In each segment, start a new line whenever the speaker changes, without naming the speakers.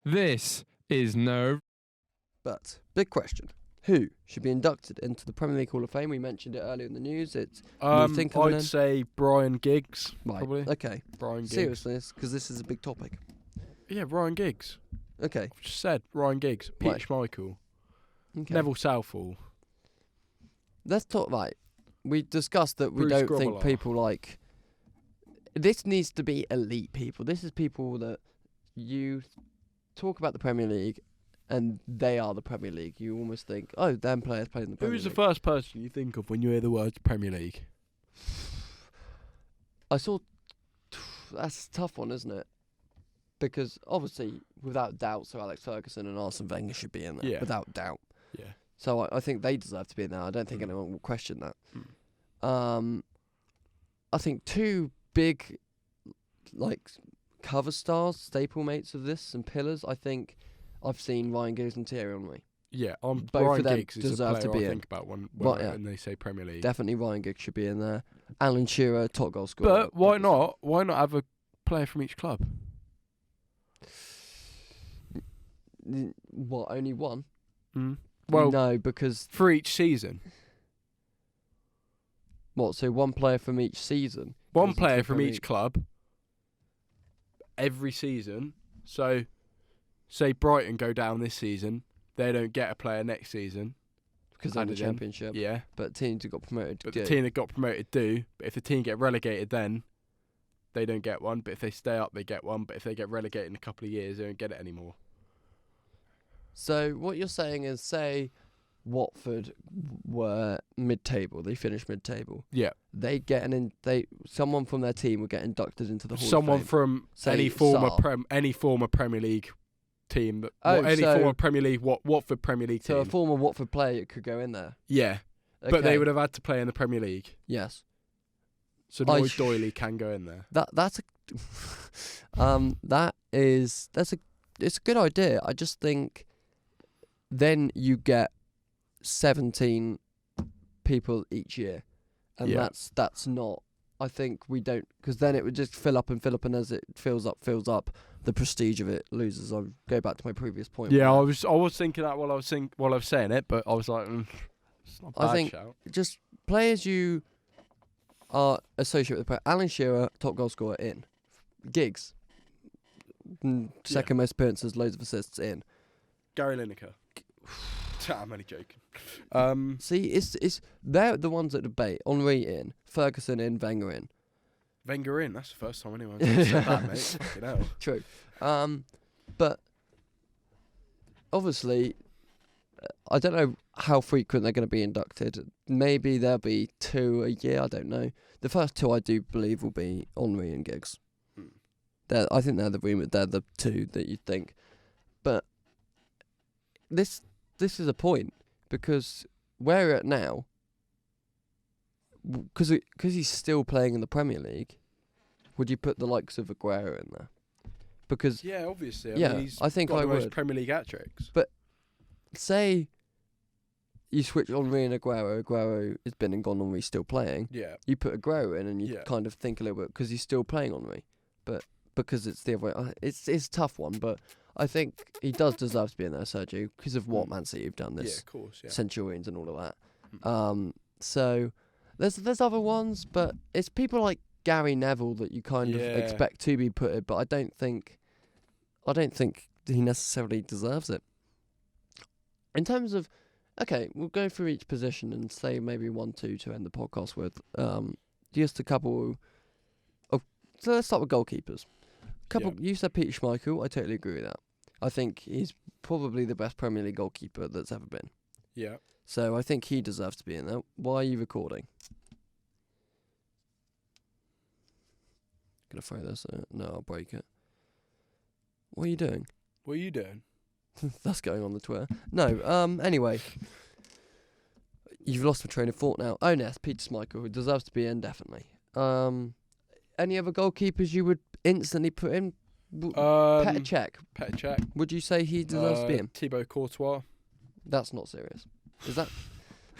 This is no...
But, big question. Who should be inducted into the Premier League Hall of Fame? We mentioned it earlier in the news. It's
I'd say Brian Giggs,
right.
probably.
Okay.
Brian Giggs.
Seriously, because this is a big topic.
Yeah, Ryan Giggs.
Okay.
I've just said Ryan Giggs, Peter
Right.
Schmeichel,
Okay.
Neville Southall.
Let's talk, right. We discussed that we
Bruce
don't think
Grobbelaar.
people like... This needs to be elite people. This is people that you talk about the Premier League and they are the Premier League. You almost think, oh, them players play in the Premier
Who's the
League.
first person you think of when you hear the words Premier League?
I saw... That's a tough one, isn't it? Because, obviously, without doubt, Sir Alex Ferguson and Arsene Wenger should be in there.
Yeah.
Without doubt.
Yeah.
So I think they deserve to be in there. I don't think anyone will question that. I think two big, cover stars, staple mates of this and pillars. I think I've seen Ryan Giggs and Thierry Henry.
Yeah,
Both
Ryan
of them
Giggs is a
deserve
player
to be
I
in.
think about when they say Premier League.
Definitely Ryan Giggs should be in there. Alan Shearer, top goal scorer.
But why not? Why not have a player from each club?
What, only one?
Well,
no, because...
for each season.
What, so one player from each season?
One
Goes into
player
the
from
Premier
each
League?
club every season. So, say Brighton go down this season, they don't get a player next season.
Because they're in the
added in.
Championship.
Yeah.
But teams that got promoted
But
do.
the team that got promoted do. But if the team get relegated then, they don't get one. But if they stay up, they get one. But if they get relegated in a couple of years, they don't get it anymore.
So what you're saying is, say Watford were mid-table, they finished mid-table.
Yeah.
They get someone from their team would get inducted into the Hall
Someone
of Fame.
from
Say
any former
Sarr.
Premier League team that
Oh, so-
former Premier League Watford Premier League
So a
team.
former Watford player could go in there.
Yeah.
Okay.
But they would have had to play in the Premier League.
Yes.
So Lloyd Doyley can go in there.
That's it's a good idea. I just think then you get 17 people each year, and
Yeah.
that's not. I think we don't, because then it would just fill up, and as it fills up, the prestige of it loses. I'll go back to my previous point.
Yeah, I was thinking that while I was saying it, but I was like, it's not a bad
I think
shout.
just players you are associated with the player. Alan Shearer, top goal scorer, in. Giggs, second most appearances, loads of assists, in.
Gary Lineker. I'm only joking.
See, it's they're the ones that debate. Henry in, Ferguson in, Wenger in.
Wenger in. That's the first time anyone's ever said that, mate. Fucking hell.
True. But obviously, I don't know how frequent they're going to be inducted. Maybe there'll be 2 a year. I don't know. The first 2 I do believe will be Henry and Giggs. I think they're the 2 that you'd think. But this is a point, because where we're at now, because he's still playing in the Premier League, would you put the likes of Aguero in there? Because
Yeah, obviously.
Yeah,
I mean, he's
I think
got
I
the most
would.
Premier League hat-tricks.
say you switch Henry and Aguero has been and gone, Henry's still playing.
Yeah.
You put Aguero in and you
Yeah.
kind of think a little bit, because he's still playing Henry, but because it's the other way, it's a tough one, but I think he does deserve to be in there, Sergio, because of what Man City have done
Yeah,
this
of course, yeah.
Centurions and all of that. So there's other ones, but it's people like Gary Neville that you kind of
Yeah.
expect to be put in, but I don't think he necessarily deserves it. In terms of, okay, we'll go through each position and say maybe 1, 2 to end the podcast with. Just a couple of. So let's start with goalkeepers. You said Peter Schmeichel. I totally agree with that. I think he's probably the best Premier League goalkeeper that's ever been.
Yeah.
So I think he deserves to be in there. Why are you recording? Gonna throw this. No, I'll break it. What are you doing?
What are you doing?
That's going on the Twitter. No, anyway. You've lost my train of thought now. Oh, yes, Peter Schmeichel, who deserves to be in, definitely. Any other goalkeepers you would instantly put in? Petr Cech. Would you say he deserves to be in?
Thibaut Courtois.
That's not serious. Is that?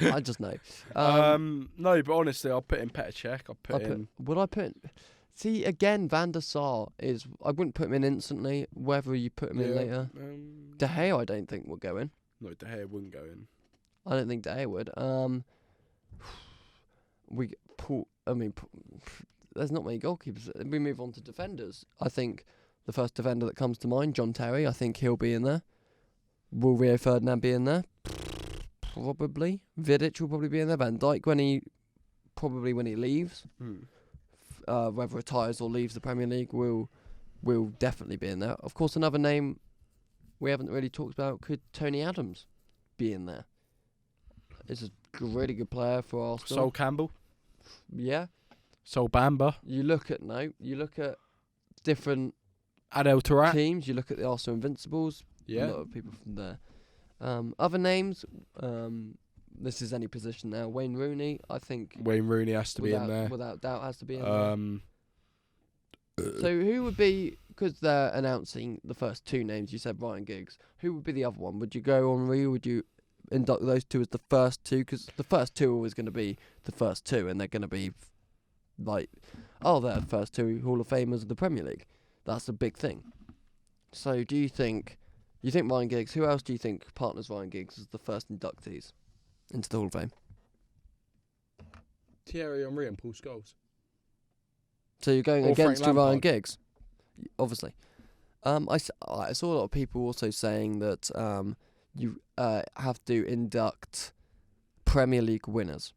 I just know.
No, but honestly, I'll put in Petr Cech. Would I put in?
See, again, Van der Sar is... I wouldn't put him in instantly, whether you put him in later. De Gea, I don't think will go in.
No, De Gea wouldn't go in.
I don't think De Gea would. There's not many goalkeepers. We move on to defenders. I think the first defender that comes to mind, John Terry, I think he'll be in there. Will Rio Ferdinand be in there? Probably. Vidic will probably be in there. Van Dijk when he leaves. Whether retires or leaves the Premier League, will definitely be in there. Of course, another name we haven't really talked about, could Tony Adams be in there? He's a really good player for Arsenal.
Sol Campbell.
Yeah.
Sol Bamba.
You look at different
Adel Taarabt.
teams. You look at the Arsenal Invincibles.
Yeah.
A lot of people from there. Other names. This is any position now. Wayne Rooney, I think.
Wayne Rooney has to be in there.
Without doubt, has to be in there. So who would be, because they're announcing the first two names, you said Ryan Giggs. Who would be the other one? Would you go Henry? Would you induct those two as the first two? Because the first two are always going to be the first two, and they're going to be like, they're the first two Hall of Famers of the Premier League. That's a big thing. So do you think Ryan Giggs, who else do you think partners Ryan Giggs as the first inductees into the Hall of Fame?
Thierry Henry and Paul Scholes.
So you're going
Or
against
Frank
Ryan
Lampard.
Giggs, obviously. I saw a lot of people also saying that you have to induct Premier League winners.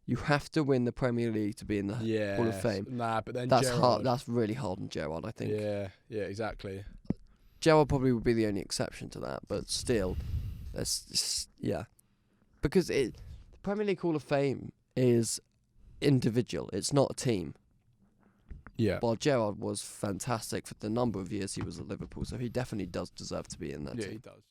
You have to win the Premier League to be in the Hall of Fame.
Nah, but then
That's
Gerrard.
hard. That's really hard on Gerrard, I think.
Yeah, exactly.
Gerrard probably would be the only exception to that, but still, because the Premier League Hall of Fame is individual. It's not a team.
Yeah.
While Gerrard was fantastic for the number of years he was at Liverpool, so he definitely does deserve to be in that
Yeah,
team.
he does.